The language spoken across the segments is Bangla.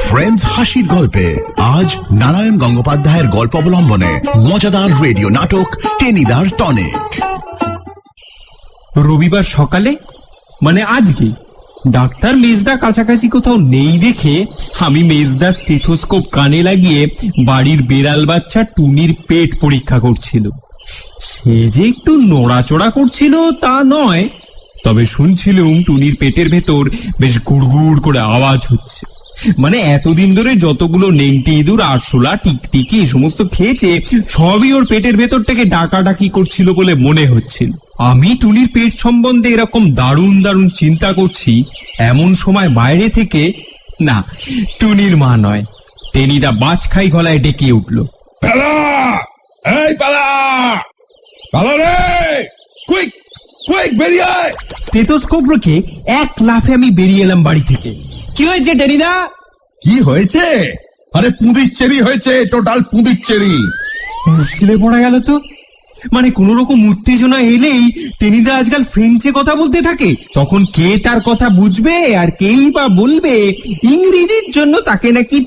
ফ্রেন্ডস হাসির গল্পে আজ নারায়ণ গঙ্গোপাধ্যায়ের গল্প অবলম্বনে মজাদার রেডিও নাটক টেনিদার টনিক। রবিবার সকালে মানে আজকে ডাক্তার মেজদা কাছাকাছি কোথাও নেই দেখে আমি মেজদার স্টেথোস্কোপ কানে লাগিয়ে বাড়ির বেড়াল বাচ্চা টুনির পেট পরীক্ষা করছিল। সে যে একটু নড়াচড়া করছিল তা নয়, তবে শুনছিলুম টুনির পেটের ভেতর বেশ গুড়গুড় করে আওয়াজ হচ্ছে। মানে এতদিন ধরে যতগুলো নেংটি ইঁদুর, আরশোলা, টিকটিকি এই সমস্ত খেয়েছে সবই ওর পেটের ভেতর থেকে ডাকাডাকি করছিল বলে মনে হচ্ছিল। আমি টুনির পেট সম্বন্ধে এরকম দারুণ দারুণ চিন্তা করছি, এমন সময় বাইরে থেকে, না টুনির মা নয়, টেনিদা বাজখাই গলায় ডেকে উঠল, স্টেথোস্কোপ রেখে এক লাফে আমি বেরিয়ে এলাম বাড়ি থেকে। কি হয়েছে টেনিদা? কি হয়েছে? আরে পুঁদিচ্চেরি হয়েছে, টোটাল পুঁদিচ্চেরি। মুশকিলে পড়া গেল তো। মানে কোন রকম উত্তেজনা এলেই টেনিদা আজকাল ফ্রেঞ্চে কথা বলতে থাকে, তখন কে তার কথা বুঝবে আর কেই বা বলবে ইংরেজির জন্য তাকে নাকি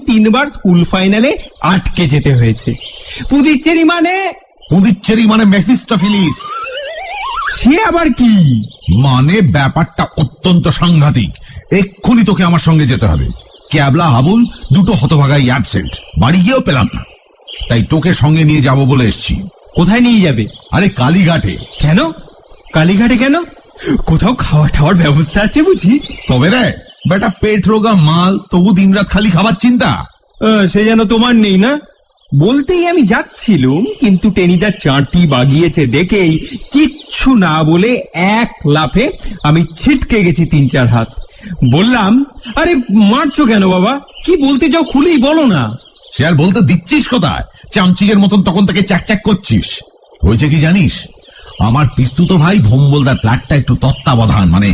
তিনবার স্কুল ফাইনালে আটকে যেতে হয়েছে। পুঁদিচ্চেরি মানে মেফিস্টোফেলিস। সে আবার কি? মানে ব্যাপারটা অত্যন্ত সাংঘাতিক। এক্ষুনি তোকে আমার সঙ্গে যেতে হবে। ক্যাবলা হাবুল দুটো হতভাগাই অ্যাবসেন্ট, বাড়ি গিয়েও পেলাম না, তাই তোকে সঙ্গে নিয়ে যাব বলে এসছি। কোথায় নিয়ে যাবে? আরে কালীঘাটে। কেন কালীঘাটে কেন? কোথাও খাওয়া টাওয়ার ব্যবস্থা আছে বুঝি? তবে রে বেটা, পেট রোগা মাল, তবু দিনরাত খালি খাবার চিন্তা। সে যেন তোমার নেই না। বলতেই আমি যাচ্ছিলুম, কিন্তু টেনিদা চাঁটি বাগিয়েছে দেখেই কিচ্ছু না বলে এক লাফে আমি ছিটকে গেছি 3-4 হাত। বললাম, আরে মারছো কেন বাবা? কি বলতে চাও খুলেই বলো না। সে আর বলতে দিচ্ছিস কোথায়? চামচিকের মতন তখন থেকে চ্যাক করছিস। হয়েছে কি জানিস, আমার পিস্তুত ভাই ভোম্বলদার ফ্ল্যাটটা একটু তত্ত্বাবধান মানে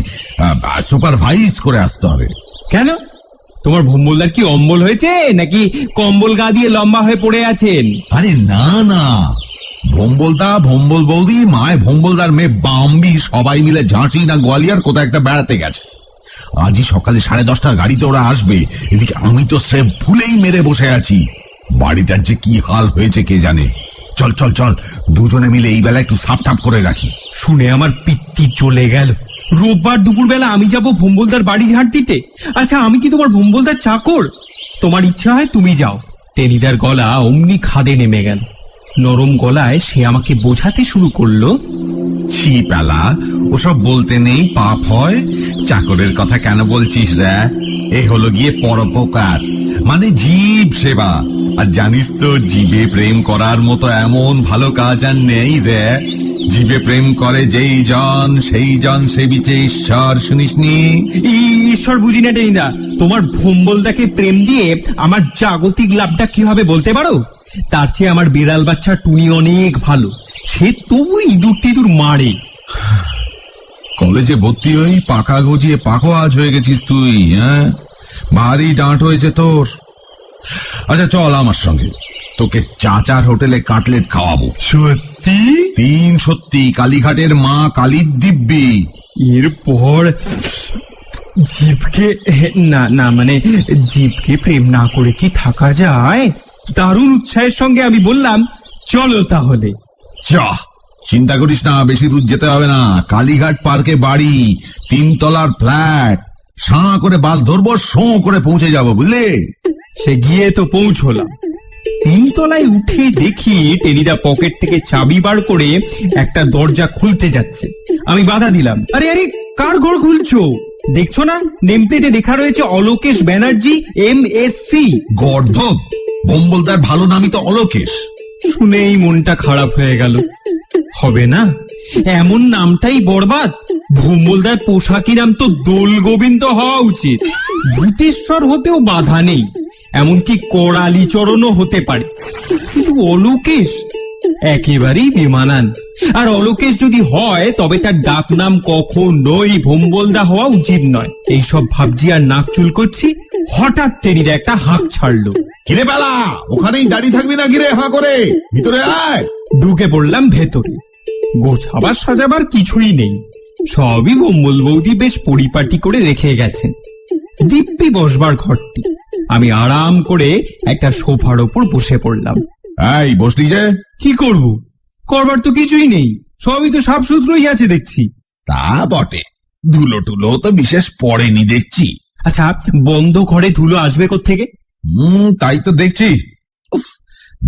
সুপারভাইজ করে আসতে হবে। কেন? তোমার ভোম্বলদার কি অম্বল হয়েছে নাকি কম্বল গা দিয়ে লম্বা হয়ে পড়ে আছেন? আরে না না, ভোম্বলদা, ভোম্বল বৌদি, মায় ভোম্বলদার মেয়ে বাম্বি সবাই মিলে ঝাঁসি না গোয়ালিয়ার কোথায় একটা বেড়াতে গেছে। আজই সকালে 10:30টার গাড়িতে ওরা আসবে। এদিকে আমি তো স্রেফ ভুলেই মেরে বসে আছি। বাড়িটার যে কি হাল হয়েছে কে জানে। চল চল চল, দুজনে মিলে এই বেলা একটু সাপটাপ করে রাখি। শুনে আমার পিত্তি চলে গেল। রোববার দুপুরবেলা আমি যাব ভোম্বলদার বাড়ি ঝাড় দিতে? আচ্ছা, আমি কি তোমার ভোম্বলদার চাকর? তোমার ইচ্ছা হয় তুমি যাও। টেনিদার গলা অমনি খাদে নেমে গেল। নরম গলায় সে আমাকে বোঝাতে শুরু করলো, ছি পেলা, ওসব বলতে নেই, পাপ হয়। চাকরের কথা কেন বলছিস রে? এ হলো গিয়ে পরোপকার, মানে জীব সেবা। আর জানিস তো, জীবে প্রেম করার মতো এমন ভালো কাজ আর নেই রে। জীবে প্রেম করে যেই জন, সেই জন সেবিছে ঈশ্বর, শুনিসনি? ঈশ্বর বুঝি না টেনিদা। তোমার ভোম্বলদাকে প্রেম দিয়ে আমার জাগতিক লাভটা কি হবে বলতে পারো? তার চেয়ে আমার বিড়াল বাচ্চা টুনি অনেক ভালো। সে তবু ইঁদুর টিঁদুর মারে। কলেজে ভর্তি হই পাকা গজিয়ে পাকো আজ হয়ে গেছিস তুই। হ্যাঁ, ভারী ডাঁট হয়েছে তোর। আচ্ছা চল আমার সঙ্গে, তোকে চাচার হোটেলে কাটলেট খাওয়াবো। সত্যি? সত্যি, কালীঘাটের মা কালীর দিব্যি। এরপর জীবকে না মানে জীবকে প্রেম না করে কি থাকা যায়? দারুণ উৎসাহের সঙ্গে আমি বললাম, চলো তাহলে। চাহ, চিন্তা করিস না, বেশি দূর যেতে হবে না। কালীঘাট পার্কে বাড়ি, 3 তলার ফ্ল্যাট। সাঁ করে বাস ধরবো, শোঁ করে পৌঁছে যাবো, বুঝলে? সে গিয়ে তো পৌঁছলাম। 3 তলায় উঠে দেখি টেনিদা পকেট থেকে চাবি বার করে একটা দরজা খুলতে যাচ্ছে। আমি বাধা দিলাম। আরে আরে, কার ঘর খুলছো? দেখছো না নেম প্লেটে লেখা রয়েছে অলোকেশ ব্যানার্জি MSc। গর্ধব, ভোম্বলদার ভালো নামই তো অলোকেশ। শুনেই মনটা খারাপ হয়ে গেল। হবে না, এমন নামটাই বরবাদ। ভোম্বলদার পোশাকি নাম তো দোল গোবিন্দ হওয়া উচিত। ভূতেশ্বর হতেও বাধা নেই, এমনকি করালিচরণও হতে পারে, কিন্তু অলোকেশ একেবারেই বেমানান। আর অলোকেশ যদি হয় তবে তার ডাক নাম কখনোই ভোম্বলদা হওয়া উচিত নয়। এইসব ভাবছি আর নাক চুল করছি, হঠাৎ টেনিদা একটা হাঁক ছাড়লো। কিরে বেলা, ওখানেই দাঁড়িয়ে থাকবি না কিরে? হাঁ করে ভিতরে আয়। ঢুকে পড়লাম ভেতরে। গোছাবার সাজাবার কিছুই নেই, সবই ভোম্বল বৌদি বেশ পরিপাটি করে রেখে গেছেন। দিব্যি বসবার ঘরটি। আমি আরাম করে একটা সোফার ওপর বসে পড়লাম। এই বসলি যে? কি করব, করবার তো কিছুই নেই, সবই তো সাফসুতরোই আছে দেখছি। তা বটে, ধুলো টুলো তো বিশেষ পড়েনি দেখছি। আচ্ছা, বন্ধ ঘরে ধুলো আসবে কোত্থেকে? তাই তো দেখছি। উফ,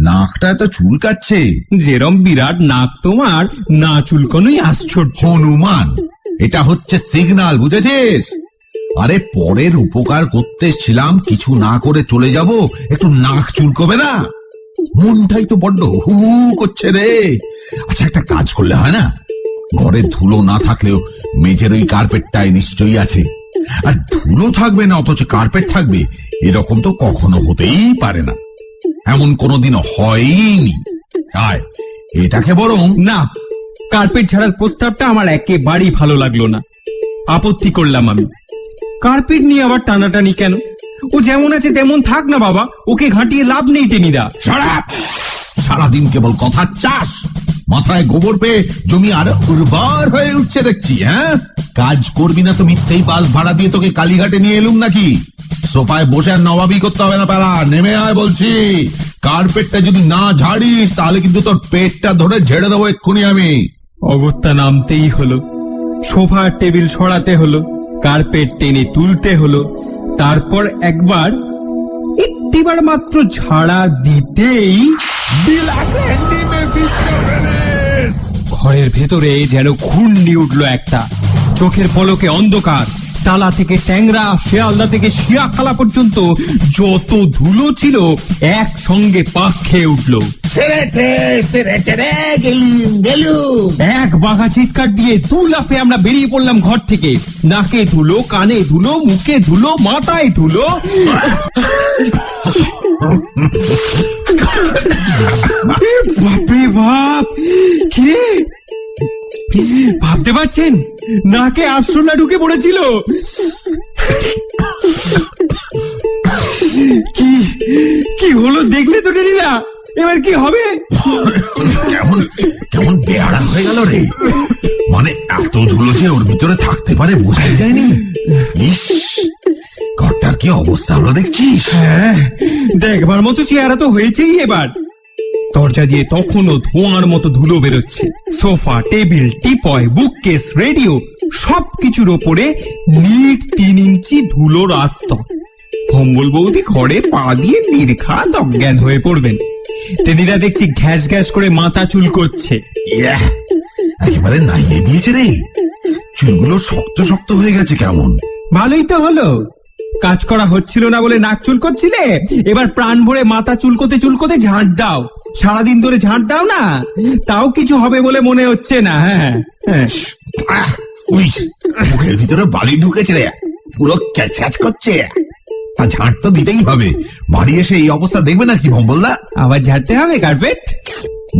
নাকটা তো চুলকাচ্ছে। যেরম বিরাট নাক তোমার, না চুলকানোই আশ্চর্য। হনুমান, এটা হচ্ছে সিগন্যাল, বুঝেছিস? আরে পরের উপকার করতে ছিলাম, কিছু না করে চলে যাব, একটু নাক চুলকবে না? মনটাই তো বড্ড হু হু করছে রে। আচ্ছা, একটা কাজ করলে হয় না? ঘরে ধুলো না থাকলেও মেঝের ওই কার্পেটটাই নিশ্চয়ই আছে। আর ধুলো থাকবে না অথচ কার্পেট থাকবে, এরকম তো কখনো হতেই পারে না। এমন কোনোদিনও হয়নি। আয়, এটাকে বরং না, কার্পেট ছাড়ার প্রস্তাবটা আমার একেবারেই ভালো লাগলো না। আপত্তি করলাম আমি। কার্পেট নিয়ে আবার টানাটানি কেন? ও যেমন আছে তেমন থাক না বাবা, ওকে ঘাঁটিয়ে লাভ নেই টেনিদা। সারাদিন কেবল কথা চাস, মাথায় গোবর পেয়ে জমি আরো উর্বর হয়ে উঠছে দেখছি। হ্যাঁ, কাজ করবি না তো মিথ্যেই বাস ভাড়া দিয়ে তোকে কালীঘাটে নিয়ে এলুম নাকি? সোফায় বসে আর নবাবি করতে হবে না, পালা নেমে আয় বলছি। কার্পেটটা যদি না ঝাড়িস তাহলে কিন্তু তোর পেটটা ধরে ঝেড়ে দেবো এক্ষুনি আমি। অগত্যা নামতেই হলো, সোফার টেবিল সরাতে হলো, কার্পেট টেনে তুলতে হলো, তারপর একবার একটিবার মাত্র ঝাড়া দিতেই ঘরের ভেতরে যেন ঘূর্ণি উঠলো একটা। চোখের পলকে অন্ধকার, টালা থেকে ট্যাংরা, শেয়ালদা থেকে শিয়াখালা পর্যন্ত যত ধুলো ছিল একসঙ্গে পাক খেয়ে উঠলো। এক বাঘা চিৎকার দিয়ে দু লাফে আমরা বেরিয়ে পড়লাম ঘর থেকে। নাকে ধুলো, কানে ধুলো, মুখে ধুলো, মাথায় ধুলো। বাপরে বাপ, কে ভাবতে পারছেন? নাকে আরশোলা ঢুকে পড়েছিল। কি হলো দেখলে তো টেনিদা? এবার কি হবে? কেমন কেমন বেয়ারা হয়ে গেল রে। মানে এত ধুলো যে ওর ভিতরে থাকতে পারে বোঝাই যায়নি। ঘরটার কি অবস্থা হলো দেখছিস? হ্যাঁ, দেখবার মতো চেহারা তো হয়েছেই। এবার দরজা দিয়ে তখনও ধোঁয়ার মতো ধুলো বেরোচ্ছে। সোফা, টেবিল, টিপয়, বুককেস, রেডিও সবকিছুর ওপরে নিট 3 ইঞ্চি ধুলোর আস্তর। কম্বল বৌদি ঘরে পা দিয়ে নির্ঘাত অজ্ঞান হয়ে পড়বেন। টেনিদা দেখছি ঘ্যাস ঘ্যাস করে মাথা চুল করছে। একেবারে নাইয়ে দিয়েছে রে, চুলগুলো শক্ত শক্ত হয়ে গেছে কেমন। ভালোই তো হলো, কাজ করা হচ্ছিল না বলে নাক চুল করছিলে, এবার প্রাণ ভরে মাথা চুলকোতে চুলকোতে ঝাঁট দাও। সারাদিন ধরে ঝাঁট দাও না, তাও কিছু হবে বলে মনে হচ্ছে না। হ্যাঁ, মুখের ভিতরে বালি ঢুকেছে রে, পুরো ক্যাচ করছে। তা ঝাঁট তো দিতেই হবে, বাড়ি এসে এই অবস্থা দেখবে না কি ভম্বলদা? আবার ঝাড়তে হবে কার্পেট?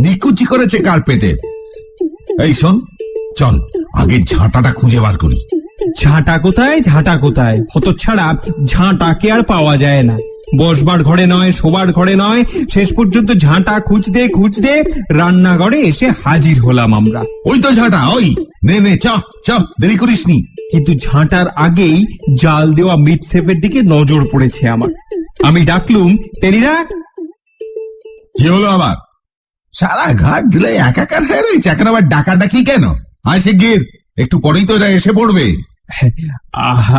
নিকুচি করেছে কার্পেটের। এই শোন, চল আগে ঝাঁটাটা খুঁজে বার করি। ঝাঁটা কোথায়, ঝাঁটা কোথায়? হতচ্ছাড়া, ঝাঁটাকে আর পাওয়া যায় না। বসবার ঘরে নয়, শোবার ঘরে নয়, শেষ পর্যন্ত ঝাঁটা খুঁজতে খুঁজতে রান্নাঘরে এসে হাজির হলাম আমরা। ওই তো ঝাঁটা, ওই নে নে, চ দেরি করিসনি। কিন্তু ঝাঁটার আগেই জাল দেওয়া মিট সেফের দিকে নজর পড়েছে আমার। আমি ডাকলুম, টেনিদা। কি হলো আবার? সারা ঘাট ধুলে একাকার হয়ে রয়েছে, এখন আবার ডাকাডাকি কেন? আয় শিগগির, একটু পরেই তো এরা এসে পড়বে।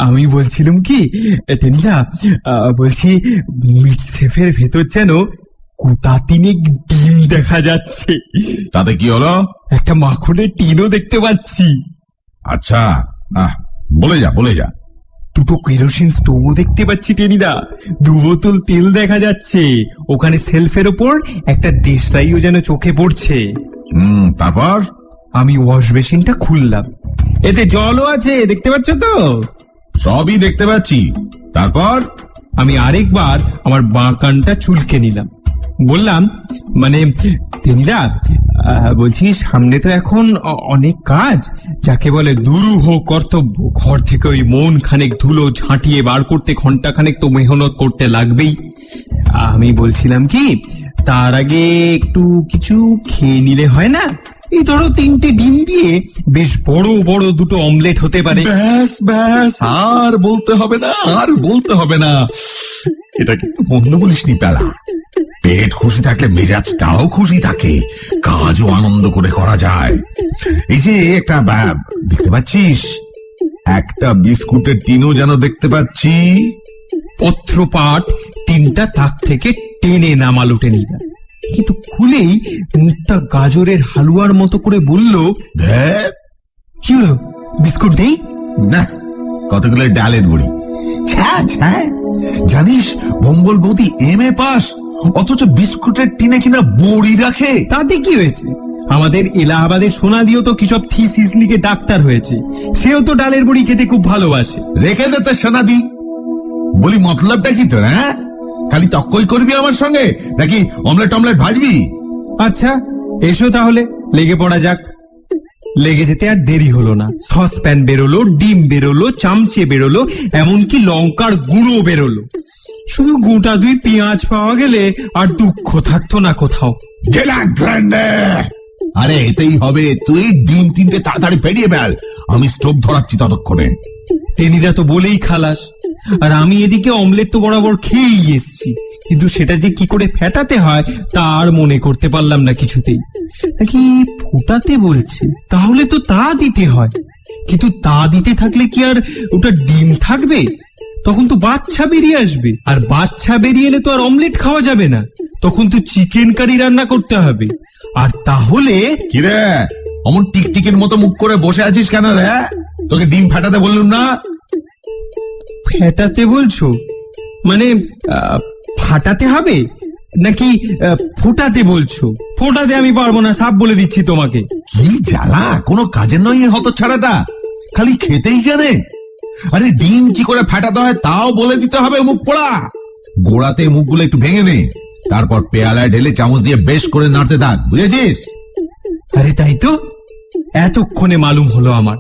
আমি বলছিলাম কি টেনিদা, বলছি মিট সেফের ভেতর যেন গোটা 3 ডিম দেখা যাচ্ছে। তাতে কি হলো? একটা মাখনের টিনও দেখতে পাচ্ছি। আচ্ছা, বলে যা। 2টো কেরোসিন স্টোভও দেখতে পাচ্ছি টেনিদা। 2 বোতল তেল দেখা যাচ্ছে। ওখানে সেলফের ওপর একটা দেশলাইও যেন চোখে পড়ছে। তারপর আমি ওয়াশ বেসিনটা খুললাম, এতে জলও আছে, দেখতে পাচ্ছ তো? সবই দেখতে পাচ্ছি। তারপর আমি আরেকবার আমার বাঁ কানটা চুলকে নিলাম। বললাম, মানে টেনিদা, বলছি সামনে তো এখন অনেক কাজ, যাকে বলে দুরূহ কর্তব্য। ঘর থেকে ওই মন খানেক ধুলো ঝাঁটিয়ে বার করতে ঘন্টা খানেক তো মেহনত করতে লাগবেই। আমি বলছিলাম কি, তার আগে একটু কিছু খেয়ে নিলে হয় না? এই ধরো 3টে ডিম দিয়ে বেশ বড় বড় দুটো অমলেট হতে পারে। ব্যাস ব্যাস, আর বলতে হবে না, আর বলতে হবে না। এটা কিন্তু মন্দ বলিসনি প্যালা। পেট খুশি থাকলে মেজাজটাও খুশি থাকে, কাজও আনন্দ করে করা যায়। এই যে একটা দেখতে পাচ্ছিস, একটা বিস্কুটের টিনও যেন দেখতে পাচ্ছি। পত্রপাঠ টিনটা তাক থেকে টেনে নামালো টেনিদা, কিন্তু খুলেই মুখটা গাজরের হালুয়ার মতো করে বলল, কি হলো, বিস্কুট নেই? না, কতগুলো ডালের বড়ি। জানিস ভম্বল বৌদি MA পাস, অথচ বিস্কুটের টিনে কিনা বড়ি রাখে। তাতে কি হয়েছে? আমাদের এলাহাবাদের সোনাদিও তো কি সব থিসিস লিখে ডাক্তার হয়েছে, সেও তো ডালের বড়ি খেতে খুব ভালোবাসে। রেখে দে তোর সোনাদি। বলি মতলবটা কি তোর? হ্যাঁ, খালি তক্কই করবি আমার সঙ্গে, নাকি অমলেট টমলেট ভাজবি? আচ্ছা এসো তাহলে লেগে পড়া যাক। লেগে যেতে আর দেরি হলো না। সসপ্যান বেরোলো, ডিম বেরোলো, চামচে বেরোলো, এমনকি লঙ্কার গুঁড়ো বেরোলো। শুধু গোটা 2 পেঁয়াজ পাওয়া গেলে আর দুঃখ থাকতো না কোথাও। আরে এতেই হবে, তুই ডিম 3টে তাড়াতাড়ি পেরিয়ে ফেল, আমি স্টোভ ধরাচ্ছি ততক্ষণে। টেনিদা তো বলেই খালাস, আর আমি এদিকে অমলেট তো বরাবর খেয়েই এসছি, কিন্তু সেটা যে কি করে ফেটাতে হয় তা আর মনে করতে পারলাম না কিছুতেই। নাকি ফোটাতে বলছে, তাহলে তো তা দিতে হয়, কিন্তু তা দিতে থাকলে কি আর ওটা ডিম থাকবে? তখন তো বাচ্চা বেরিয়ে আসবে, আর বাচ্চা বেরিয়ে এলে তো আর অমলেট খাওয়া যাবে না, তখন তো চিকেন কারি রান্না করতে হবে। আর তাহলে কিরে অমন টিকটিকের মতো মুখ করে বসে আছিস কেন রে? তোকে ডিম ফাটাতে বললুম না? ফেটাতে বলছো মানে ফাটাতে হবে নাকি ফোটাতে বলছো? ফোটাতে আমি পারবো না, সাপ বলে দিচ্ছি তোমাকে। কি জ্বালা, কোনো কাজের নয় হত ছাড়াটা, খালি খেতেই জানে। আরে ডিম কি করে ফাটাতে হয় তাও বলে দিতে হবে মুখ পোড়া। গোড়াতে মুখগুলো একটু ভেঙে নে, তারপর পেয়ালায় ঢেলে চামচ দিয়ে বেশ করে নাড়তে থাক, বুঝেছিস? আরে তাই তো, এতক্ষণে মালুম হলো আমার।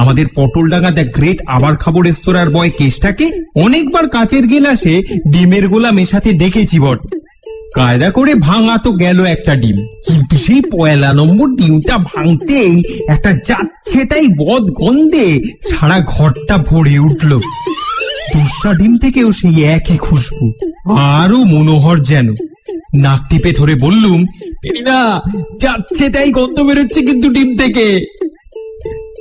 আমাদের পটলডাঙ্গা দ্য গ্রেট আবার খাবো রেস্তোরাঁর বয় কেষ্টাকে অনেকবার কাচের গেলাসে ডিমের গোলা মেশাতে দেখেছি বট। কায়দা করে ভাঙা তো গেল একটা ডিম, কিন্তু সেই 1 নম্বর ডিমটা ভাঙতেই একটা যাচ্ছে তাই বদ গন্ধে সারা ঘরটা ভরে উঠল। 2টা ডিম থেকেও সেই একই খুশবু, আরো মনোহর যেন। নাক টিপে ধরে বললুম, টেনিদা যাচ্ছে তাই গন্ধ বেরোচ্ছে কিন্তু ডিম থেকে।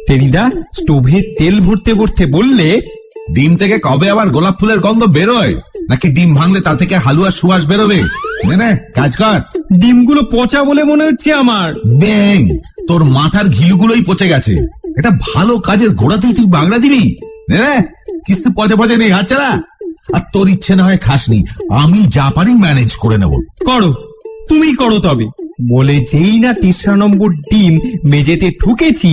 টেনিদা স্টোভে তেল ভরতে ভরতে বললে, ডিম থেকে কবে আবার গোলাপ ফুলের গন্ধ বেরোয়? নাকি ডিম ভাঙলে তা থেকে হালুয়ার সুবাস বেরোবে? নে কাজ কর। ডিমগুলো পচা বলে মনে হচ্ছে আমার। ব্যাং, তোর মাথার ঘিলুগুলোই পচে গেছে। এটা ভালো কাজের গোড়াতেই তুই বাংলা দিবি? কিছু পচে পচে নেই, হাত চালা। আর তোর ইচ্ছে না হয় খাসনি, আমি যা পারি ম্যানেজ করে নেব। করো, তুমি করো তবে। বলে যেই না 3 নম্বর ডিম মেঝেতে ঠুকেছি,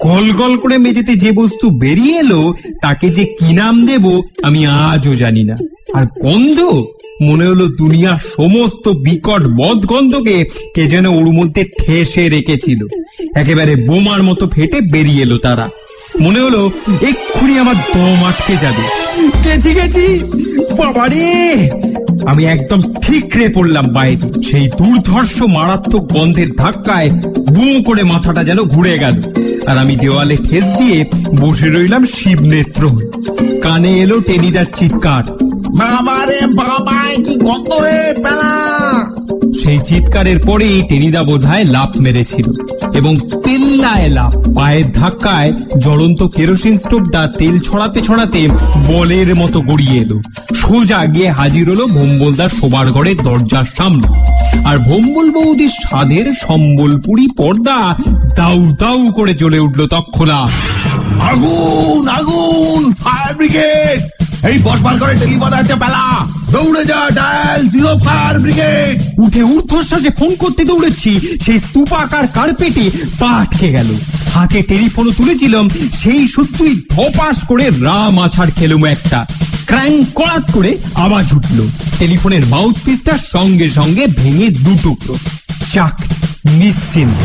গল গল করে মেঝেতে যে বস্তু বেরিয়ে এলো তাকে যে কি নাম দেব আমি আজও জানি না। আর গন্ধ, মনে হলো দুনিয়ার সমস্ত বিকট বদ গন্ধকে কে যেন ওর মধ্যে ঠেসে রেখেছিল। একেবারে বোমার মতো ফেটে বেরিয়ে এলো তারা। মনে হলো এক্ষুনি আমার দম আটকে যাবে। গেছি বাবারে, আমি একদম ঠিকরে পড়লাম বাইরে। সেই দুর্ধর্ষ মারাত্মক গন্ধের ধাক্কায় বুঁ করে মাথাটা যেন ঘুরে গেল, আর আমি দেওয়ালে ঠেস দিয়ে বসে রইলাম শিবনেত্র হয়ে। কানে এলো টেনিদার চিৎকার, বাবারে বাবা, কি গন্ধ রে পেলা! সেই চিৎকারের পরেই টেনিদা বোধহয় লাফ মেরেছিল, এবং তেল্লায় লাফ। পায়ের ধাক্কায় জ্বলন্ত কেরোসিন স্টোভটা তেল ছড়াতে ছড়াতে বলের মতো গড়িয়ে এলো। সোজা গিয়ে হাজির হলো ভম্বলদার শোবার ঘরের দরজার সামনে। আর ভম্বল বৌদির স্বাদের সম্বলপুরি পর্দা দাউ দাউ করে জ্বলে উঠল তৎক্ষণাৎ। আগুন আগুন, ফায়ার ব্রিগেড! এই বসবার করে টেলিফোন আছে পেলা, দৌড়ে যা, ডায়াল 0 ফায়ার ব্রিগেড। উঠে ঊর্ধ্বশ্বাসে ফোন করতে দৌড়েছি, সেই স্তূপাকার কার্পেটে পা আটকে গেল। হাতে টেলিফোনও তুলেছিলাম, সেই সত্যই ধপাস করে রাম আছাড় খেলুম একটা। ক্র্যাং করাত করে আওয়াজ উঠল। টেলিফোনের মাউথ পিসটা সঙ্গে সঙ্গে ভেঙে 2 টুকরো। চাক, নিশ্চিন্ত।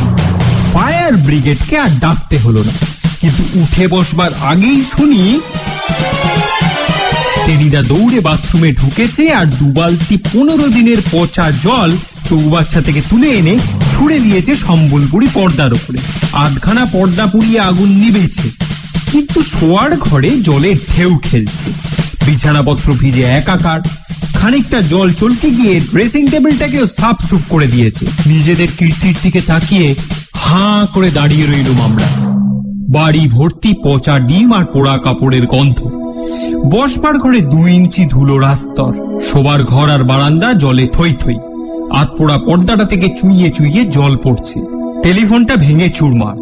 ফায়ার ব্রিগেডকে আর ডাকতে হলো না। কিন্তু উঠে বসবার আগেই শুনি টেনিদা দৌড়ে বাথরুমে ঢুকেছে, আর 2 বালতি 15 দিনের পচা জল চৌবাচ্চা থেকে তুলে এনে ছুড়ে দিয়েছে সম্বলপুরি পর্দার উপরে। আধখানা পর্দা পুড়িয়ে আগুন নিবেছে, কিন্তু শোয়ার ঘরে জলের ঢেউ খেলছে। বিছানাপত্র ভিজে একাকার। খানিকটা জল চলকে গিয়ে ড্রেসিং টেবিলটাকেও সাফ সুপ করে দিয়েছে। নিজেদের কীর্তির দিকে তাকিয়ে হাঁ করে দাঁড়িয়ে রইলুম আমরা। বাড়ি ভর্তি পচা ডিম আর পোড়া কাপড়ের গন্ধ। বসবার ঘরে 2 ইঞ্চি ধুলোর আস্তর। শোবার ঘর আর বারান্দা জলে থই থই। আতপোড়া পর্দাটা থেকে চুইয়ে চুইয়ে জল পড়ছে। টেলিফোনটা ভেঙে চুরমার।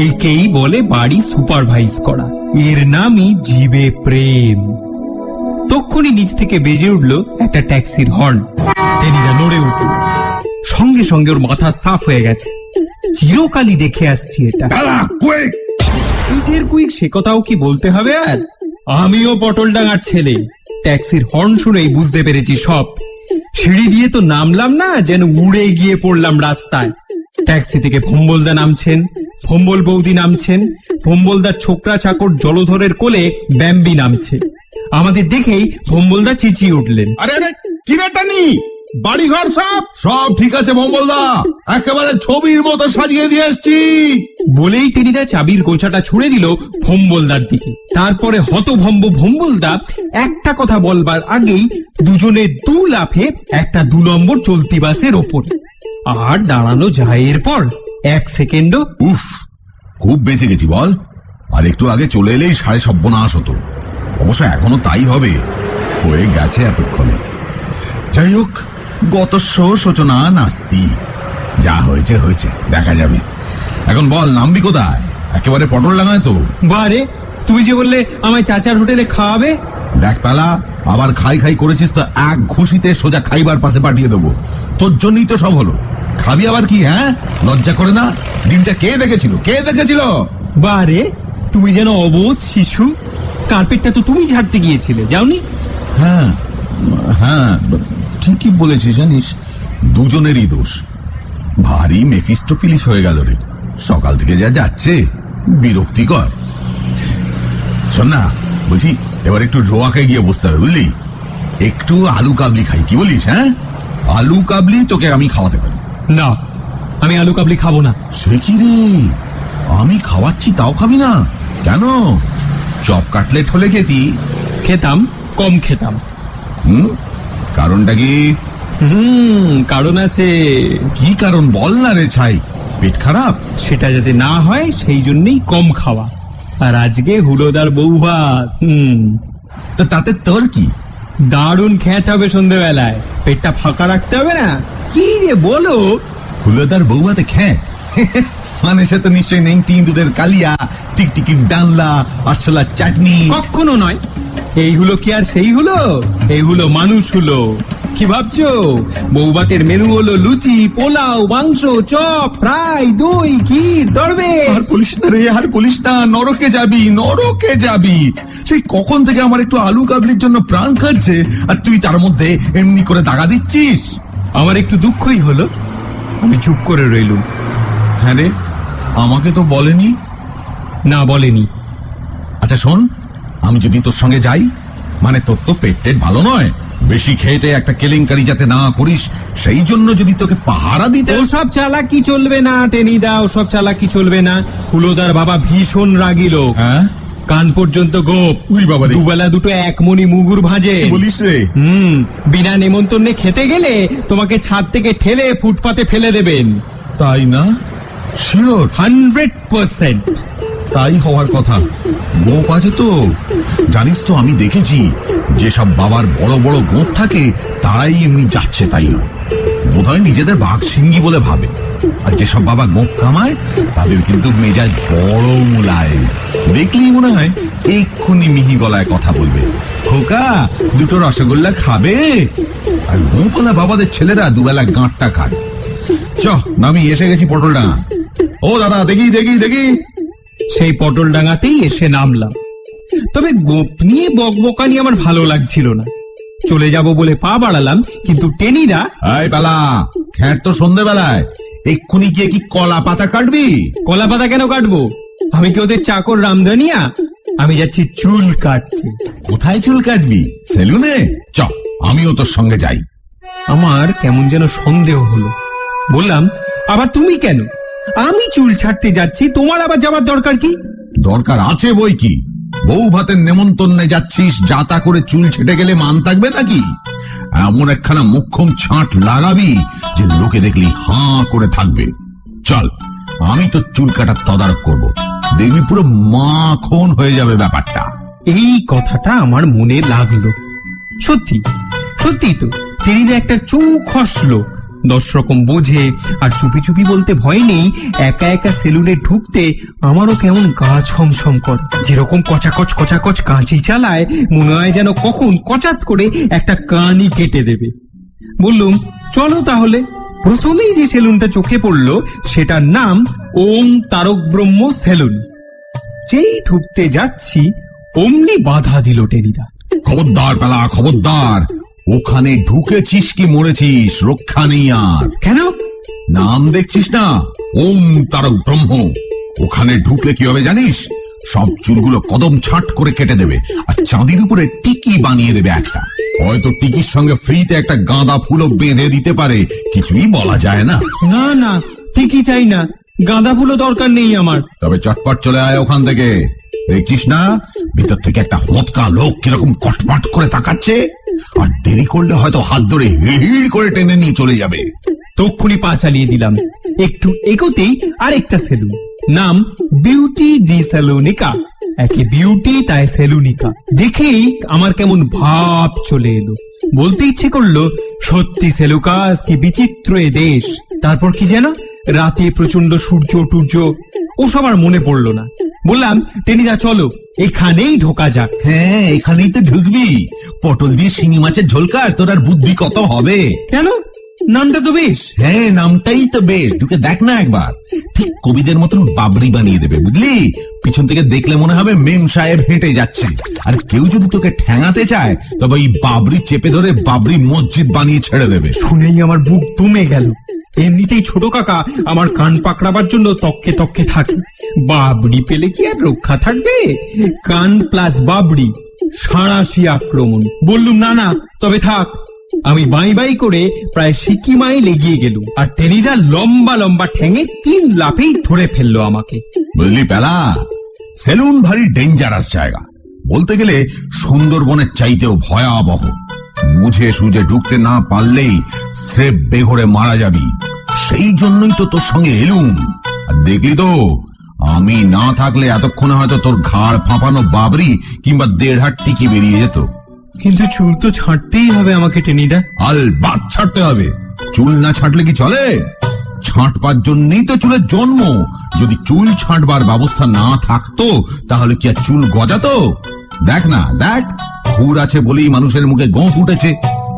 একেই বলে বাড়ি সুপারভাইজ করা। এর নামই জীবে প্রেম। তক্ষুনি নিচ থেকে বেজে উঠল একটা ট্যাক্সির হর্ন। টেনিদা নড়ে উঠল। সঙ্গে সঙ্গে ওর মাথা সাফ হয়ে গেছে। চিরকালই দেখে আসছি এটা। কিসের কুইক সে কথাও কি বলতে হবে আর? আমিও পটলডাঙ্গার ছেলে। ট্যাক্সির হর্ন শুনেই বুঝতে পেরেছি সব। সিঁড়ি দিয়ে তো নামলাম না, যেন উড়ে গিয়ে পড়লাম রাস্তায়। ট্যাক্সি থেকে ভম্বলদা নামছেন, ভম্বল বৌদি নামছেন, ভম্বলদার ছোকরা চাকর জলধরের কোলে ব্যাম্বি নামছে। আমাদের দেখেই ভম্বলদা চেঁচিয়ে উঠলেন, আরে আরে কি ব্যাটানি, বাড়ি ঘর সব ঠিক আছে ভম্বলদা, একেবারে ছবির মতো সাজিয়ে দিয়ে এসছি। বলেই টেনিদা চাবির গোছাটা ছুড়ে দিল ভম্বলদার দিকে। তারপরে হতভম্ব ভম্বলদা একটা কথা বলবার আগেই দুজনে 2 লাফে একটা 2 নম্বর চলতি বাসের ওপরে। আর দাঁড়ানো যায় এরপর 1 সেকেন্ডও। উফ, খুব বেঁচে গেছি বল। আর একটু আগে চলে এলেই 7:30 হতো। অবশ্য এখনো তাই হবে, হয়ে গেছে এতক্ষণে। যাই হোক, গতস্য সূচনা নাস্তি। যা হয়েছে হয়েছে, দেখা যাবে। এখন বল, নামবি কোথায়? একেবারে পটলডাঙ্গায় তো? বারে, তুমি যে বললে আমায় চাচার হোটেলে খাওয়াবে। দেখ পালা, আবার খাই খাই করেছিস তো এক ঘুষিতে সোজা খাইবার পাশে পাঠিয়ে দেবো। তোর জন্যই তো সব হলো। খাবি আবার কি? হ্যাঁ, লজ্জা করে না? ডিমটা কে দেখেছিল? বারে, তুমি যেন অবোধ শিশু। কার্পেটটা তো তুমি ঝাড়তে গিয়েছিলে, যাওনি? হ্যাঁ হ্যাঁ, ঠিকই বলেছিস। জানিস, দুজনেরই দোষ। ভারী মেফিস্টোফিলিস হয়ে গেল রে, সকাল থেকে যা যাচ্ছে, বিরক্তিকর। শোন না, বলছি এবার একটু রোয়াকে গিয়ে বসতে হবে, বুঝলি? একটু আলু কাবলি খাই, কি বলিস? হ্যাঁ, আলু কাবলি তোকে আমি খাওয়াতে পারি। না, আমি আলু কাবলি খাবো না। সে কি রে, আমি খাওয়াচ্ছি তাও খাবি না? কেন? চপ কাটলেট হলে খেতাম, কম খেতাম। কারণটা কি? কারণ আছে। কি কারণ বল না রে ছাই। পেট খারাপ? সেটা যাতে না হয় সেই জন্যই কম খাওয়া। আর আজকে হুলোদার বউ ভাত। তাতে তোর কি? দারুণ খেতে হবে সন্ধ্যেবেলায়, পেটটা ফাঁকা রাখতে হবে না। কি যে বলো? হুলোদার বউ ভাতে খেয়ে মানে সে তো নিশ্চয়ই নেই তিন দুধের কালিয়া, টিকটিকির ডালনা, আরশোলার চাটনি। কখনো নয়। এই হলো কি আর সেই হলো? এই হলো মানুষ হলো। কি ভাবছো? বৌভাতের মেনু হলো লুচি, পোলাও, মাংস, চপ, ফ্রাই, দই, ক্ষীর, দরবেশ। আর বলিস না রে, আর বলিস না, নরকে যাবি। সেই কখন থেকে আমার একটু আলু কাবলির জন্য প্রাণ কাটছে, আর তুই তার মধ্যে এমনি করে দাগা দিচ্ছিস। আমার একটু দুঃখই হলো। আমি চুপ করে রইলুম। হ্যাঁ রে, আমাকে তো বলেনি। না, বলেনি। আচ্ছা শোন, আমি যদি তোর সঙ্গে যাই, মানে তোর তো পেট ভালো নয়, বেশি খেয়েটে একটা কেলেঙ্কারি যাতে না করিস, সেই জন্য যদি তোকে পাহারা দিতে। ওসব চালাকি চলবে না টেনিদা, ওসব চালাকি চলবে না। হুলোদার বাবা ভীষণ রাগী লোক। হ্যাঁ, কান পর্যন্ত গোপ। দুবেলা দুটো 1 মণি মুগুর ভাজে। বলিস রে? বিনা নেমন্তন্নে খেতে গেলে তোমাকে ছাদ থেকে ঠেলে ফুটপাতে ফেলে দেবেন। তাই না? শিওর? 100%। তাই হওয়ার কথা। গোপ আছে তো। জানিস তো, আমি দেখেছি যেসব বাবার বড় বড় গোপ থাকে তারাই এমনি যাচ্ছে তাই নয়, বোধহয় নিজেদের বাঘ সিঙ্গি বলে ভাবে। আর যেসব বাবা গোপ কামায় তাদের কিন্তু মেজাজ বড় মুলায়। দেখলেই মনে হয় এক্ষুনি মিহি গলায় কথা বলবে, খোকা 2টো রসগোল্লা খাবে? আর গোপলা বাবাদের ছেলেরা দুবেলা গাঁটটা খায়। চ, আমি এসে গেছি পটলডাঙ্গা। ও দাদা, দেখি। সেই পটলডাঙ্গাতেই এসে নামলাম। তবে গোপ নিয়ে বকবকানি আমার ভালো লাগছিল না। চলে যাব বলে পা বাড়ালাম, কিন্তু টেনিদা। এই বেলা, খ্যাট তো সন্ধ্যেবেলায়, এক্ষুনি গিয়ে কি কলা পাতা কাটবি? কলা পাতা কেন কাটবো? আমি কি ওদের চাকর রামধানিয়া? আমি যাচ্ছি চুল কাটতে। কোথায় চুল কাটবি? সেলুনে? চ, আমিও তোর সঙ্গে যাই। আমার কেমন যেন সন্দেহ হলো। বললাম, আবার তুমি কেন? আমি চুল ছাড়তে যাচ্ছি, তোমার আবার যাবার দরকার কি? দরকার আছে বই কি, বউ ভাতের নেমন্তন্নে যাচ্ছিস, যাতা করে চুল ছেটে গেলে মান থাকবে নাকি? এমন একখানা মুখ্যম ছাঁট লাগাবি যে লোকে দেখলি হাঁ করে থাকবে। চল, আমি তো চুল কাটার তদারক করব, দেখবি পুরো মাখন হয়ে যাবে ব্যাপারটা। এই কথাটা আমার মনে লাগলো। সত্যি সত্যি তো, টেনিদা একটা চৌখস লোক, 10 রকম বোঝে, আর চুপি চুপি বলতে ভয় নেই। একা একা সেলুনে ঢুকতে আমারও কেমন গা ছমছম করে। যেরকম কচাকচ কচাকচ কাঁচি চালায়, মনে হয় যেন কখন কচাত করে একটা কানই কেটে দেবে। বললুম, চলো তাহলে। প্রথমেই যে সেলুনটা চোখে পড়লো সেটার নাম ওম তারক ব্রহ্ম সেলুন। যেই ঢুকতে যাচ্ছি অমনি বাধা দিল টেনিদা। খবরদার পেলা, খবরদার, ওখানে ঢুকেছিস কি মরেছিস, রক্ষা নেই আর। কেন? নাম দেখছিস না, ওম তারক ব্রহ্ম। ওখানে ঢুকলে কি হবে জানিস? সব চুলগুলো কদম ছাঁট করে কেটে দেবে, আর চাঁদির উপরে টিকি বানিয়ে দেবে একটা। হয়তো টিকির সঙ্গে ফ্রিতে একটা গাঁদা ফুলও বেঁধে দিতে পারে, কিছুই বলা যায় না। না না, ঠিকই চাই না, গাঁদা ফুলও দরকার নেই আমার। তবে চটপট চলে আয় ওখান থেকে। দেখছিস না ভিতর থেকে একটা হতকা লোক কিরকম কটপট করে তাকাচ্ছে, আর দেরি করলে হয়তো হাত ধরে হিড় করে টেনে নিয়ে চলে যাবে। তক্ষুনি পা চালিয়ে দিলাম। একটু এগোতেই আরেকটা সেলুন, নাম বিউটি ডি সেলুনিকা। একে বিউটি তাই সেলুনিকা। দেখেই আমার কেমন ভাব চলে এলো, বলতে ইচ্ছে করলো, সত্যি সেলুকাস কি বিচিত্র এ দেশ। তারপর কি যেন রাতে প্রচন্ড সূর্য টূর্য, ওসব আর মনে পড়লো না। বললাম, টেনিদা চলো, এখানেই ঢোকা যাক। হ্যাঁ, এখানেই তো ঢুকবি। পটল দিয়ে শিঙি মাছের ঝোল খাস, তোর আর বুদ্ধি কত হবে। কেন? নামটা তো বেশ। হ্যাঁ, নামটাই তো বেশ। ঢুকে দেখ না একবার, ঠিক কবিদের মতন বাবরি বানিয়ে দেবে, বুঝলি? পিছন থেকে দেখলে মনে হবে মেম সাহেব হেঁটে যাচ্ছে, আর কেউ যদি তোকে ঠ্যাঙাতে চায় তবে এই বাবরি চেপে ধরে বাবরি মসজিদ বানিয়ে ছেড়ে দেবে। শুনেই আমার বুক দমে গেল। এমনিতেই ছোট কাকা আমার কান পাকড়াবার জন্য তককে তককে থাকে, বাবরি পেলে কি আর রক্ষা থাকবে? কান প্লাস বাবরি, সাঁড়াশি আক্রমণ। বললুম, না না, তবে থাক। আমি বাই বাই করে প্রায় সিকিমায় লেগিয়ে গেলুম, আর টেনিদা লম্বা লম্বা ঠ্যাঙে 3 লাফেই ধরে ফেললো আমাকে। বুঝলি পেলা, সেলুন ভারী ডেঞ্জারাস জায়গা। বলতে গেলে সুন্দরবনের চাইতেও ভয়াবহ। বুঝে সুঝে ঢুকতে না পারলেই স্রেফ বেঘরে মারা যাবি। সেই জন্যই তো তোর সঙ্গে এলুম। আর দেখলি তো, আমি না থাকলে এতক্ষণে হয়তো তোর ঘাড় ফাঁপানো বাবরি কিংবা 1.5 হাত টিকি বেরিয়ে যেত। কিন্তু চুল তো ছাঁটতেই হবে আমাকে টেনিদা। আলবাত ছাড়তে হবে। চুল না ছাঁটলে কি চলে? ছাঁটবার জন্যই তো চুলের জন্ম। যদি চুল ছাঁটবার ব্যবস্থা না থাকতো তাহলে কি আর চুল গজাতো? দেখ না, দেখ, খুর আছে বলেই মানুষের মুখে গোঁফ উঠেছে।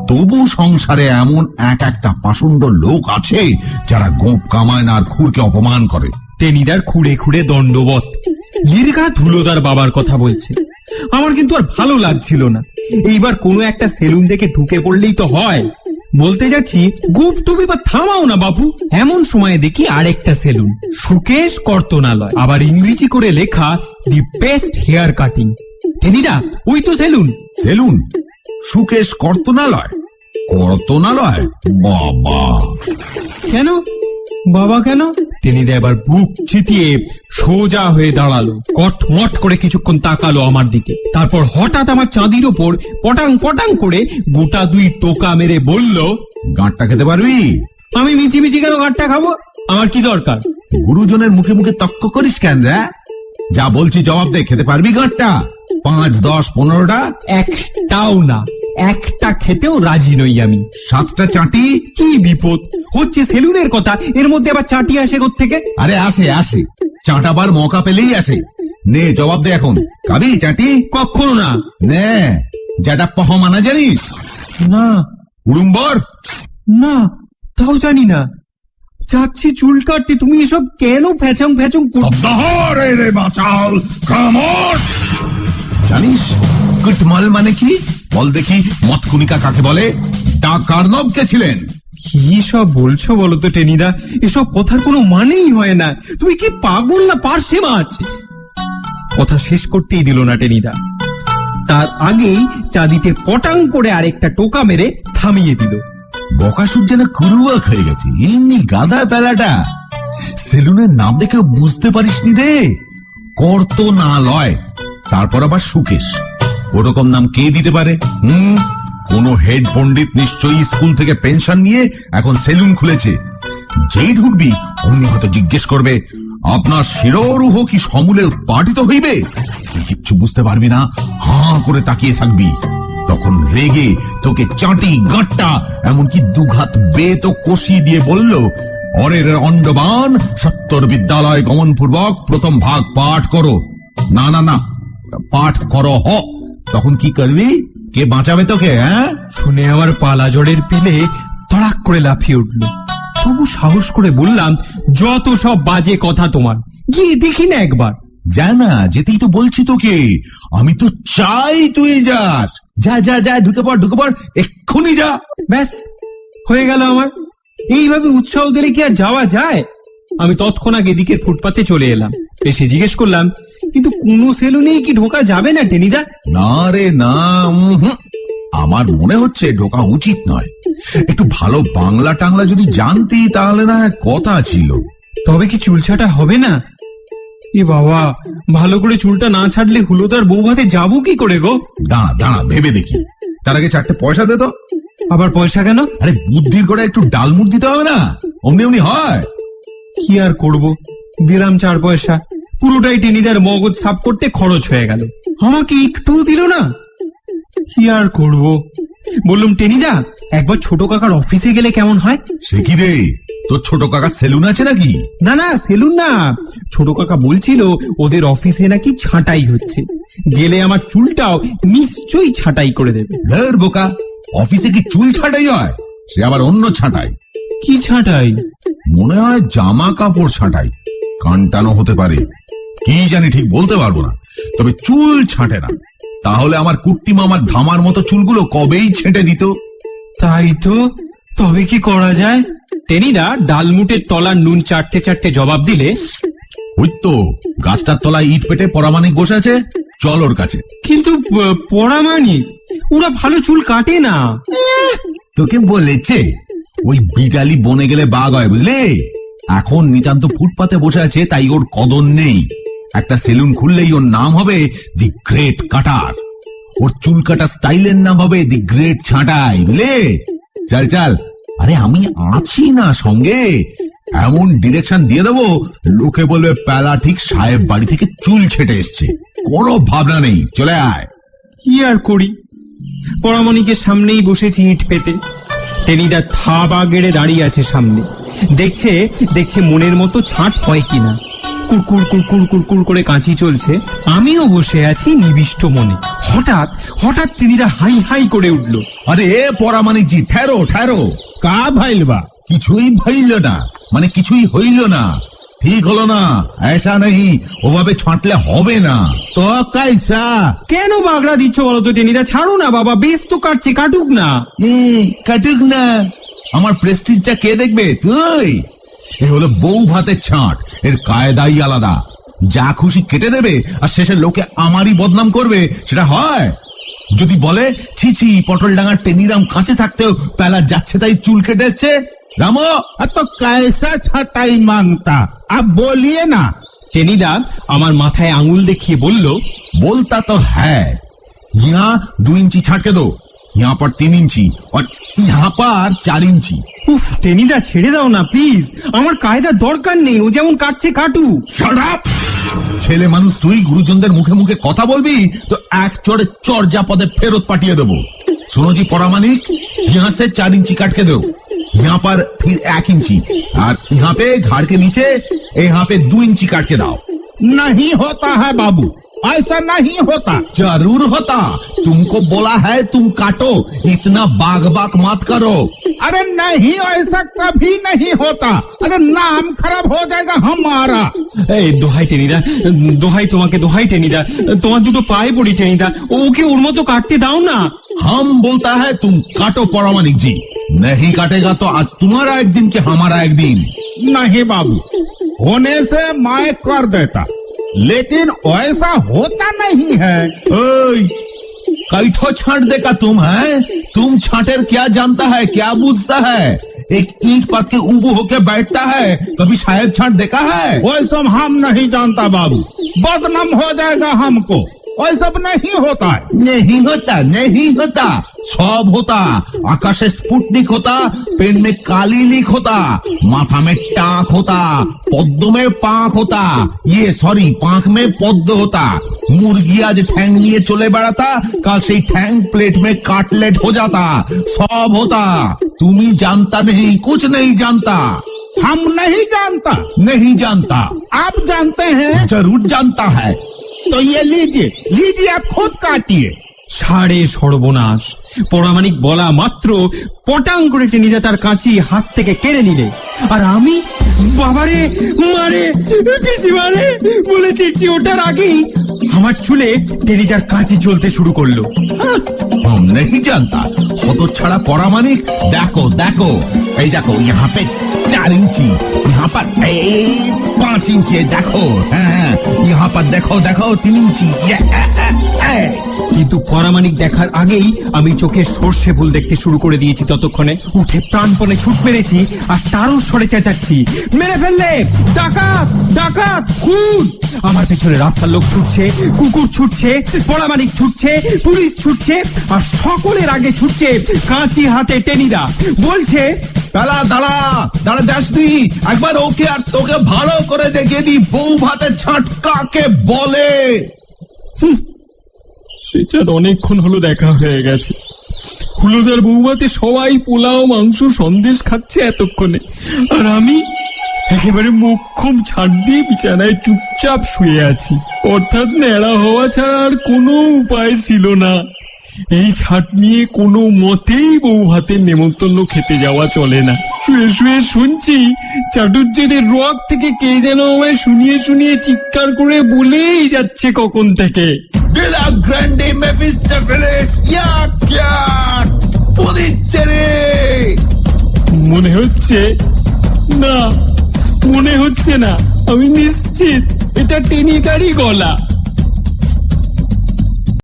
তবু সংসারে এমন এক একটা পাষণ্ড লোক আছে যারা গোঁফ কামায় না আর খুরকে অপমান করে। টেনিদার খুঁড়ে খুঁড়ে দণ্ডবত। লিরগা ধুলোদার বাবার কথা বলছে। আমার কিন্তু আর ভালো লাগছিল না। এইবার কোনো একটা সেলুন থেকে ঢুকে পড়লেই তো হয়। বলতে যাচ্ছি, গুপ টুপি বা থামাও না বাবু। এমন সময় দেখি আরেকটা সেলুন, সুকেশ কর্তনালয়, আবার ইংরেজি করে লেখা দি বেস্ট হেয়ার কাটিং। টেনিদা, ওই তো সেলুন। সেলুন? সুকেশ কর্তনালয়? কর্তনালয়? বাবা! কেন বাবা কেন? টেনিদা এবার বুক চিতিয়ে সোজা হয়ে দাঁড়ালো, কটমট করে কিছুক্ষণ তাকালো আমার দিকে, তারপর হঠাৎ আমার চাঁদির ওপর পটাং পটাং করে গোটা 2 টোকা মেরে বলল, গাঁটটা খেতে পারবি? আমি মিচি মিচি কেন গাঁটটা খাবো? আমার কি দরকার? গুরুজনের মুখে মুখে তক্ক করিস কেন রে? যা বলছি জবাব দে, খেতে পারবি গাঁটটা? 5, 10, 15টা? একটাও না, একটা খেতেও রাজি নই আমি। 7টা চাটি? কি বিপদ হচ্ছে সেলুনের কথা, এর মধ্যে আবার চাটি আসে কোত্থেকে? আরে আসে আসে, চাটাবার মৌকা পেলেই আসে। নে জবাব দে এখন, খাবি চাটি? কখনো না। নে, যেটা পহ মানা জানিস? না। উড়ুম্বর? না, তাও জানি না। যাচ্ছি চুল কাটতে, তুমি এসব কেন ফ্যাচং ফ্যাচং জানিস কুটমল মানে কি? বল দেখি, মতকুনিকা কাকে বলে? ডাক কার্নবকে ছিলেন। কি সব বলছো বলো তো টেনিদা? এসব কথার কোনো মানেই হয় না। তুমি কি পাগল না পার্শে মাছ? কথা শেষ করতেই দিল না টেনিদা। তার আগেই চাঁদিতে পটাং করে আরেকটা টোকা মেরে থামিয়ে দিল। বকাসুর যেন কুরুয়াক হয়ে গেছে, এমনি গাধা বেলাটা। সেলুনের নাম দেখে বুঝতে পারিসনি রে? কর্ত না লয়, তারপর আবার সুকেশ, ওরকম নাম কে দিতে পারে? কোন হেড পণ্ডিত নিশ্চয়ই স্কুল থেকে পেনশন নিয়ে এখন সেলুন খুলেছে। যেই ঢুকবি অমনি হয়তো জিজ্ঞেস করবে, আপনার শিরোরুহ কি সমূলে উৎপাটিত হইবে? তুই কিচ্ছু বুঝতে পারবি না, হাঁ করে তাকিয়ে থাকবি। তখন রেগে তোকে চাটি গাঁটটা এমনকি দুঘাত বেত ও কষি দিয়ে বলল, অরের অন্ডবান সত্তর বিদ্যালয় গমন পূর্বক প্রথম ভাগ পাঠ করো। না না না, পাঠ করো হ। তখন কি করবি? কে বাঁচাবে তোকে? শুনে আমার পালা জড়ের পিলে তড়াক করে লাফিয়ে উঠল। তবু সাহস করে বললাম, যত সব বাজে কথা তোমার, গিয়ে দেখি না একবার। যা না, যেতেই তো বলছি তোকে, আমি তো চাই তুই যাস। যা যা যা, ঢুকে পড়, এক্ষুনি যা। ব্যাস হয়ে গেল আমার। এইভাবে উৎসাহ দিলে কি আর যাওয়া যায়? আমি তৎক্ষণাৎ এদিকের ফুটপাতে চলে এলাম। এসে জিজ্ঞেস করলাম, কিন্তু কোন সেলুনেই কি ঢোকা যাবে না টেনিদা? না রে না, আমার মনে হচ্ছে ঢোকা উচিত নয়। একটু ভালো বাংলা টাংলা যদি জানতি তাহলে না কথা ছিল। তবে কি চুল ছাটা হবে না? এ বাবা, ভালো করে চুলটা না ছাড়লে হুলোদার বউ ভাতে যাবো কি করে গো? দাঁড়া দাঁড়া, ভেবে দেখি। তার আগে 4টে পয়সা দে তো। আবার পয়সা কেন? আরে বুদ্ধির করে একটু ডালমুট দিতে হবে না? অমনি অমনি হয়। কি আর করব, দিলাম 4 পয়সা, পুরোটাই টেনিদার মগজ সাফ করতে খরচ হয়ে গেল। আমাকে একটু দিল না। কি আর করব, বললাম, টেনিদা একবার ছোট কাকার অফিসে গেলে কেমন হয়? সে কি রে, তোর ছোট কাকার সেলুন আছে নাকি? না না, সেলুন না, ছোট কাকা বলছিল ওদের অফিসে নাকি ছাঁটাই হচ্ছে, গেলে আমার চুলটাও নিশ্চয়ই ছাঁটাই করে দেবে। ধর বোকা, অফিসে কি চুল ছাঁটাই হয়? সে আবার অন্য ছাঁটাই। কি ছাঁটাই? মনে হয় জামা কাপড় ছাঁটাই, কানটানো হতে পারে, কি জানি ঠিক বলতে পারবো না। তবে চুল ছাঁটে না। তাহলে আমার কুট্টি মামার ধামার মতো চুলগুলো কবেই ছেঁটে দিত। তাই তো, তবে কি করা যায়? টেনিদা ডালমুটের তলার নুন চাটতে চাটতে জবাব দিলে, ওই তো গাছটার তলায় ইট পেটে পরামানিক বসে আছে, চল ওর কাছে। কিন্তু পরামানিক, ওরা ভালো চুল কাটে না। তোকে বলেছে ওই বিড়ালি বনে গেলে বাঘ হয়, বুঝলে? এখন নিতান্ত ফুটপাতে বসে আছে, তাই ওর কদর নেই। একটা সেলুন খুললেই ওর নাম হবে দি গ্রেট কাটার, ওর চুল কাটা স্টাইলের নাম হবে দি গ্রেট ছাঁটাই, বুঝলে? চল চল। আরে আমি আছি না সঙ্গে, এমন ডিরেকশন দিয়ে দেবো লোকে বলবে প্যালা ঠিক সাহেব বাড়ি থেকে চুল ছেটে এসছে। কোনো ভাবনা নেই, চলে আয়। কি আর করি, পরামানিকের সামনেই বসেছি ইট পেতে। টেনিদা থাবা গেড়ে দাঁড়িয়ে আছে সামনে, দেখছে দেখছে মনের মতো ছাঁট হয় কিনা। কুরকুর কুরকুর কুরকুর করে কাঁচি চলছে, আমিও বসে আছি নিবিষ্ট মনে। হঠাৎ হঠাৎ টেনিদা হাই হাই করে উঠল, আরে পরামানিক জি, ঠেরো ঠেরো। का भइल बा? কিছুই ভাইল না, মানে কিছুই হইল না, ঠিক হলো না, ऐसा नहीं, ওভাবে ছাঁটলে হবে না। तो कैसा? কেন বাগড়া দিচ্ছ বলো তো টেনিদা? ছাড়ো না বাবা, বেশ তো কাটছে, কাটুক না। কাটুক না, আমার প্রেস্টিজটা কে দেখবে? তুই। এ হলো বউ ভাতের ছাঁট, এর কায়দাই আলাদা। যা খুশি কেটে দেবে আর শেষে লোকে আমারই বদনাম করবে, সেটা হয়? যদি বলে ছি ছি, পটল ডাঙার টেনিরাম কাছে থাকতেও পেলা যাচ্ছে তাই চুল কেটে এসছে। রামো, तो कैसा छटाई मांगता? अब बोलिए ना। টেনিদা আমার মাথায় আঙুল দেখিয়ে বলল, बोलता तो है, यहाँ 2 इंची छाट के दो, यहाँ पर 3 इंची और यहाँ पर 4 इंची। উফ টেনিদা, ছেড়ে দাও না প্লিজ, আমার কায়দার দরকার নেই, ও যেমন কাটছে কাটুক। Shut up! ছেলে মানুষ তুই, গুরুজনদের মুখে মুখে কথা বলবি তো এক চড়ে চর্যা পদে ফেরত পাঠিয়ে দেবো। सुनो जी परामानिक, यहाँ से 4 इंची काट के दो, यहाँ पर फिर 1 इंची और यहाँ पे घाड़ के नीचे यहाँ पे 2 इंची काट के दाओ। नहीं होता है बाबू, ऐसा नहीं होता। जरूर होता, तुमको बोला है तुम काटो, इतना बाग बाग मत करो। अरे नहीं, ऐसा कभी नहीं होता। अरे नाम खराब हो जाएगा हमारा। এই দোহাই টেনিদা, দোহাই তোমাকে, দোহাই টেনিদা, তোমার দুটো পায়ে পড়ি টেনিদা, ওকে ওর মতো কাটতে দাও না। हम बोलता है तुम काटो परामानिक जी, नहीं काटेगा तो आज तुम्हारा एक दिन कि हमारा एक दिन। नहीं बाबू, होने से मैं कर देता, लेकिन ऐसा होता नहीं है। ओए, कैठो छांट देगा तुम है? तुम छांटेर क्या जानता है, क्या बूझता है? एक ईंट पत्ते उबू होके बैठता है, कभी साहेब छांट देखा है? वो सब हम नहीं जानता बाबू, बदनाम हो जाएगा हमको। वो सब नहीं होता है। नहीं होता, नहीं होता, सब होता। आकाशे स्पुटनिक होता, पेन में काली लीक होता, माथा में टाक होता, पद्म में पांख होता, ये सॉरी पांख में पद्म होता। मुर्गी आज ठैंग निये चले बेड़ाता, कल से ठैंग प्लेट में काटलेट हो जाता, सब होता। तुम्ही जानता नहीं, कुछ नहीं जानता। हम नहीं जानता। नहीं जानता। आप जानते हैं? जरूर जानता है। तो ये लीजिए, लीजिए, आप खुद काटिए। সাড়ে সর্বনাশ। পরামানিক বলা মাত্র পটাং করে টেনিদা তার কাঁচি হাত থেকে কেড়ে নিলে, আর আমি বাবারে মারে পিসিমারে বলে চেঁচিয়ে ওঠার আগেই আমার চুলে টেনিদার কাঁচি চলতে শুরু করলো। हम नहीं जानता। वो तो छड़ा परामानिक। देखो देखो, এই দেখো, यहाँ पे 4 इंची, यहाँ पर 5 इंची, देखो। हाँ, यहाँ पर देखो देखो 3 इंची। কিন্তু পরামানিক দেখার আগেই আমি চোখে সর্ষে ফুল দেখতে শুরু করে দিয়েছি। ততক্ষণে উঠে প্রাণপণে ছুট মেরেছি আর তারও স্বরে চেঁচাচ্ছি, মেরে ফেললে, ডাকাত ডাকাত, খুন। আমার পেছনে রাস্তার লোক ছুটছে, কুকুর ছুটছে, পরামানিক ছুটছে, পুলিশ ছুটছে, আর সকলের আগে ছুটছে কাঁচি হাতে টেনিদা। বলছে, দাঁড়া দাঁড়া দাঁড়া, দাসদি একবার ওকে আর তোকে ভালো করে দেখিয়ে দি বউ ভাতের ছাঁট কাকে বলে। সেটা অনেকক্ষণ হলো দেখা হয়ে গেছে। হুলোদার বৌভাতে সবাই পোলাও মাংস সন্দেশ খাচ্ছে এতক্ষণে, আর আমি একেবারে মোক্ষম ছাড় দিয়ে বিছানায় চুপচাপ শুয়ে আছি। অর্থাৎ ন্যাড়া হওয়া ছাড়া আর কোনো উপায় ছিল না। এই ছাট নিয়ে কোনো মতেই বউ ভাতের নেমন্তন্ন খেতে যাওয়া চলে না। শুয়ে শুয়ে শুনছি চাটুর্যেদের রক থেকে কে যেন আমায় শুনিয়ে শুনিয়ে চিৎকার করে বলেই যাচ্ছে কখন থেকে, ডিলা গ্র্যান্ডে মেফিস্টোফেলেস, ইয়া ক্যা পুলিশে রে। মনে হচ্ছে না, মনে হচ্ছে না, আমি নিশ্চিত এটা টেনিদারই গলা।